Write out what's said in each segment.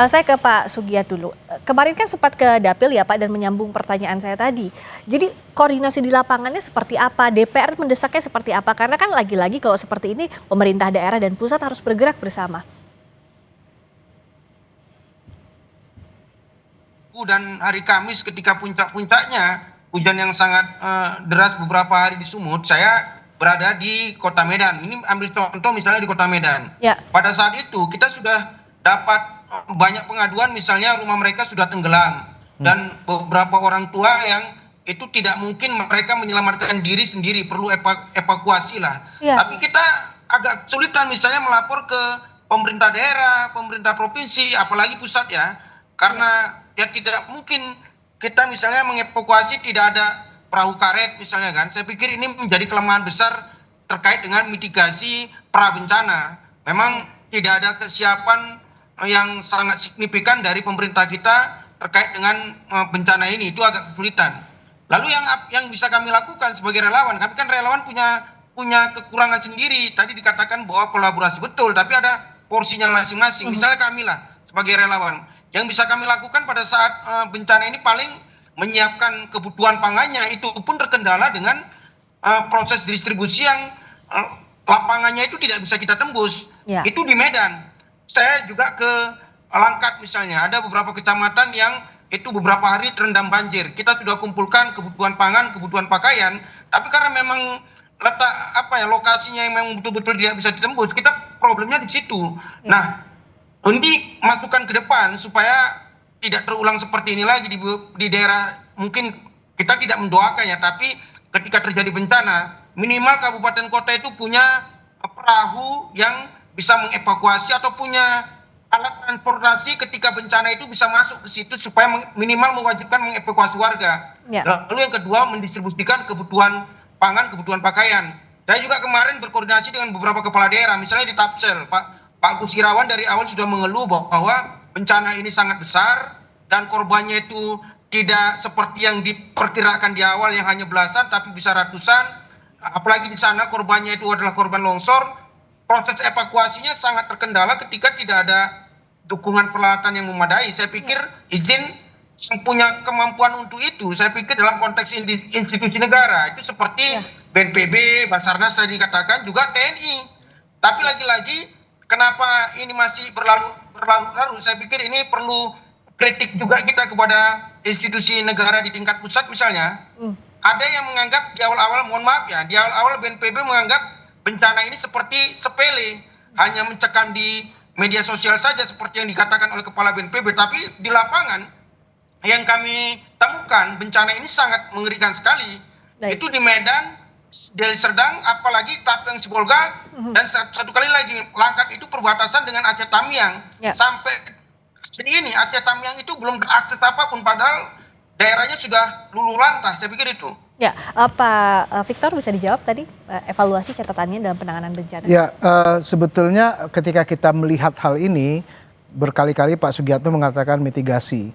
Saya ke Pak Sugiyat dulu. Kemarin kan sempat ke Dapil ya Pak dan menyambung pertanyaan saya tadi. Jadi koordinasi di lapangannya seperti apa? DPR mendesaknya seperti apa? Karena kan lagi-lagi kalau seperti ini pemerintah daerah dan pusat harus bergerak bersama. Dan hari Kamis ketika puncak-puncaknya hujan yang sangat deras beberapa hari di Sumut, saya berada di Kota Medan. Ini ambil contoh misalnya di Kota Medan. Ya. Pada saat itu kita sudah dapat banyak pengaduan, misalnya rumah mereka sudah tenggelam dan beberapa orang tua yang itu tidak mungkin mereka menyelamatkan diri sendiri, perlu evakuasi lah. Ya. Tapi kita agak kesulitan misalnya melapor ke pemerintah daerah, pemerintah provinsi, apalagi pusat ya, karena ya tidak mungkin kita misalnya mengevakuasi tidak ada perahu karet misalnya kan. Saya pikir ini menjadi kelemahan besar terkait dengan mitigasi pra bencana. Memang tidak ada kesiapan yang sangat signifikan dari pemerintah kita terkait dengan bencana ini, itu agak kesulitan. Lalu yang bisa kami lakukan sebagai relawan, kami kan relawan punya kekurangan sendiri. Tadi dikatakan bahwa kolaborasi betul, tapi ada porsinya masing-masing. Misalnya kami lah sebagai relawan, yang bisa kami lakukan pada saat bencana ini paling menyiapkan kebutuhan pangannya, itu pun terkendala dengan proses distribusi yang lapangannya itu tidak bisa kita tembus. Ya. Itu di Medan. Saya juga ke Langkat misalnya, ada beberapa kecamatan yang itu beberapa hari terendam banjir. Kita sudah kumpulkan kebutuhan pangan, kebutuhan pakaian, tapi karena memang letak lokasinya yang memang betul-betul tidak bisa ditembus, kita problemnya di situ. Ya. Nah, ini masukan ke depan supaya tidak terulang seperti ini lagi di daerah. Mungkin kita tidak mendoakannya, tapi ketika terjadi bencana, minimal kabupaten kota itu punya perahu yang bisa mengevakuasi atau punya alat transportasi ketika bencana itu bisa masuk ke situ supaya minimal mewajibkan mengevakuasi warga. Ya. Lalu yang kedua, mendistribusikan kebutuhan pangan, kebutuhan pakaian. Saya juga kemarin berkoordinasi dengan beberapa kepala daerah, misalnya di Tapsel, Pak Gus Irawan dari awal sudah mengeluh bahwa bencana ini sangat besar dan korbannya itu tidak seperti yang diperkirakan di awal yang hanya belasan tapi bisa ratusan. Apalagi di sana korbannya itu adalah korban longsor. Proses evakuasinya sangat terkendala ketika tidak ada dukungan peralatan yang memadai. Saya pikir izin yang punya kemampuan untuk itu, saya pikir dalam konteks institusi negara itu seperti BNPB, Basarnas tadi dikatakan, juga TNI. Tapi lagi-lagi kenapa ini masih berlarut-larut? Saya pikir ini perlu kritik juga kita kepada institusi negara di tingkat pusat misalnya. Ada yang menganggap di awal-awal, mohon maaf ya, di awal-awal BNPB menganggap bencana ini seperti sepele, hanya mencekam di media sosial saja seperti yang dikatakan oleh Kepala BNPB. Tapi di lapangan yang kami temukan bencana ini sangat mengerikan sekali. Baik. Itu di Medan, Deli Serdang, apalagi Tapeng Sibolga, dan satu kali lagi Langkat itu perbatasan dengan Aceh Tamiang. Sampai ini Aceh Tamiang itu belum terakses apapun, padahal daerahnya sudah luluh lantah. Saya pikir itu. Ya, Pak Victor bisa dijawab tadi evaluasi catatannya dalam penanganan bencana. Ya, sebetulnya ketika kita melihat hal ini berkali-kali Pak Sugiyatno mengatakan mitigasi.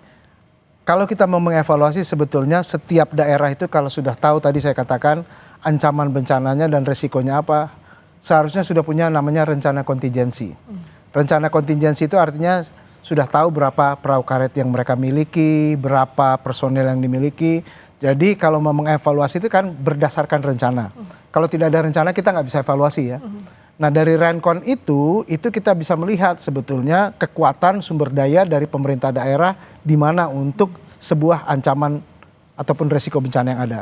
Kalau kita mau mengevaluasi sebetulnya setiap daerah itu kalau sudah tahu tadi saya katakan ancaman bencananya dan resikonya apa, seharusnya sudah punya namanya rencana kontingensi. Rencana kontingensi itu artinya sudah tahu berapa perahu karet yang mereka miliki, berapa personel yang dimiliki. Jadi kalau mau mengevaluasi itu kan berdasarkan rencana. Kalau tidak ada rencana kita nggak bisa evaluasi ya. Nah dari Rencon itu kita bisa melihat sebetulnya kekuatan sumber daya dari pemerintah daerah di mana untuk sebuah ancaman ataupun resiko bencana yang ada.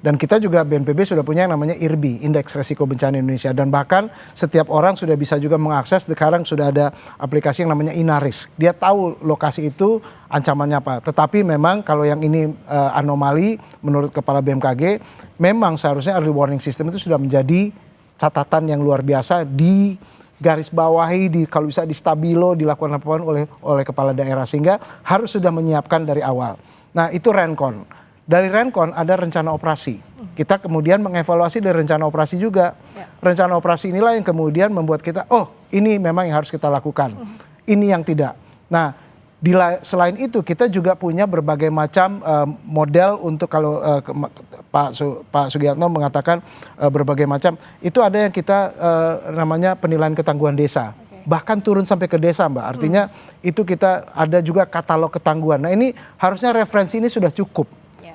Dan kita juga BNPB sudah punya yang namanya IRBI, Indeks Resiko Bencana Indonesia. Dan bahkan setiap orang sudah bisa juga mengakses, sekarang sudah ada aplikasi yang namanya Inaris. Dia tahu lokasi itu ancamannya apa. Tetapi memang kalau yang ini anomali menurut Kepala BMKG, memang seharusnya early warning system itu sudah menjadi catatan yang luar biasa di garis bawahi, kalau bisa di stabilo, dilakukan laporan oleh kepala daerah. Sehingga harus sudah menyiapkan dari awal. Nah itu Rencon. Dari Rencon ada rencana operasi. Kita kemudian mengevaluasi dari rencana operasi juga. Rencana operasi inilah yang kemudian membuat kita, oh ini memang yang harus kita lakukan. Ini yang tidak. Nah selain itu kita juga punya berbagai macam model untuk kalau Pak Sugiyatno mengatakan berbagai macam. Itu ada yang kita namanya penilaian ketangguhan desa. bahkan turun sampai ke desa, Mbak. Artinya itu kita ada juga katalog ketangguhan. Nah ini harusnya referensi ini sudah cukup.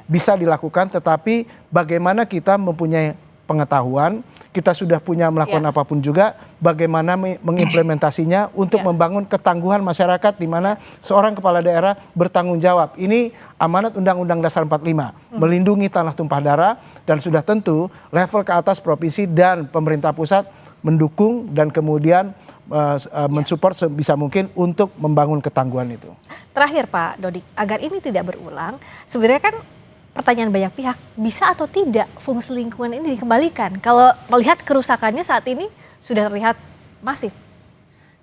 Bisa dilakukan, tetapi bagaimana kita mempunyai pengetahuan, kita sudah punya melakukan apapun juga, bagaimana mengimplementasinya untuk membangun ketangguhan masyarakat di mana seorang kepala daerah bertanggung jawab. Ini amanat Undang-Undang Dasar 45, melindungi tanah tumpah darah, dan sudah tentu level ke atas provinsi dan pemerintah pusat mendukung dan kemudian mensupport sebisa mungkin untuk membangun ketangguhan itu. Terakhir Pak Dodik, agar ini tidak berulang, sebenarnya kan pertanyaan banyak pihak, bisa atau tidak fungsi lingkungan ini dikembalikan? Kalau melihat kerusakannya saat ini sudah terlihat masif.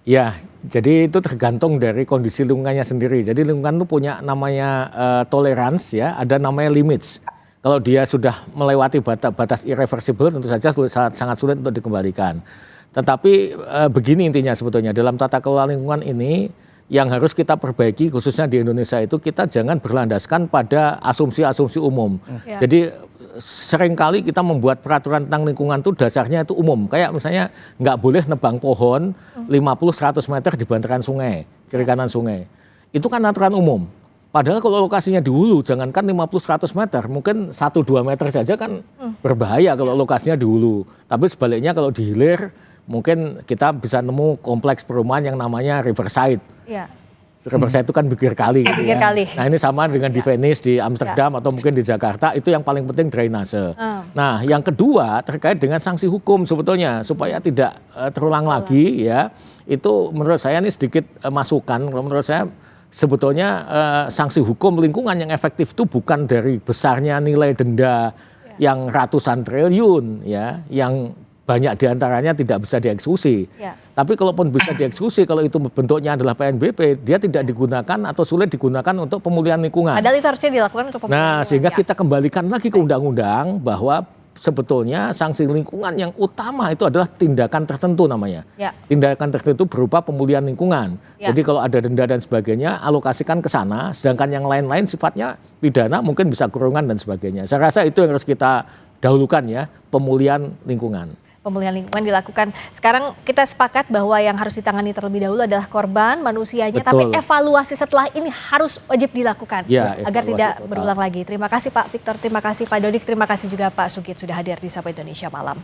Ya, jadi itu tergantung dari kondisi lingkungannya sendiri. Jadi lingkungan itu punya namanya tolerance ya, ada namanya limits. Kalau dia sudah melewati batas irreversible tentu saja sangat sulit untuk dikembalikan. Tetapi begini intinya sebetulnya, dalam tata kelola lingkungan ini yang harus kita perbaiki khususnya di Indonesia itu kita jangan berlandaskan pada asumsi-asumsi umum. Jadi seringkali kita membuat peraturan tentang lingkungan itu dasarnya itu umum. Kayak misalnya nggak boleh nebang pohon 50-100 meter di bantaran sungai, kiri kanan sungai. Itu kan aturan umum. Padahal kalau lokasinya di hulu jangankan 50-100 meter, mungkin 1-2 meter saja kan berbahaya kalau lokasinya di hulu. Tapi sebaliknya kalau di hilir mungkin kita bisa nemu kompleks perumahan yang namanya riverside. Ya. Riverside itu kan bibir kali. Gitu ya. Nah ini sama dengan di Venice, di Amsterdam atau mungkin di Jakarta, itu yang paling penting drainase. Nah yang kedua terkait dengan sanksi hukum sebetulnya supaya tidak terulang lagi ya, itu menurut saya ini sedikit masukan. Kalau menurut saya sebetulnya sanksi hukum lingkungan yang efektif itu bukan dari besarnya nilai denda yang ratusan triliun ya, yang banyak diantaranya tidak bisa dieksekusi. Tapi kalaupun bisa dieksekusi, kalau itu bentuknya adalah PNBP, dia tidak digunakan atau sulit digunakan untuk pemulihan lingkungan. Padahal itu harusnya dilakukan untuk pemulihan lingkungan. Sehingga kita kembalikan lagi ke undang-undang bahwa sebetulnya sanksi lingkungan yang utama itu adalah tindakan tertentu namanya. Tindakan tertentu berupa pemulihan lingkungan. Jadi kalau ada denda dan sebagainya, alokasikan ke sana, sedangkan yang lain-lain sifatnya pidana, mungkin bisa kurungan dan sebagainya. Saya rasa itu yang harus kita dahulukan ya, pemulihan lingkungan. Pemulihan lingkungan dilakukan. Sekarang kita sepakat bahwa yang harus ditangani terlebih dahulu adalah korban, manusianya. Betul. Tapi evaluasi setelah ini harus wajib dilakukan agar tidak berulang lagi. Terima kasih Pak Victor, terima kasih Pak Dodik, terima kasih juga Pak Sugit sudah hadir di Sapa Indonesia Malam.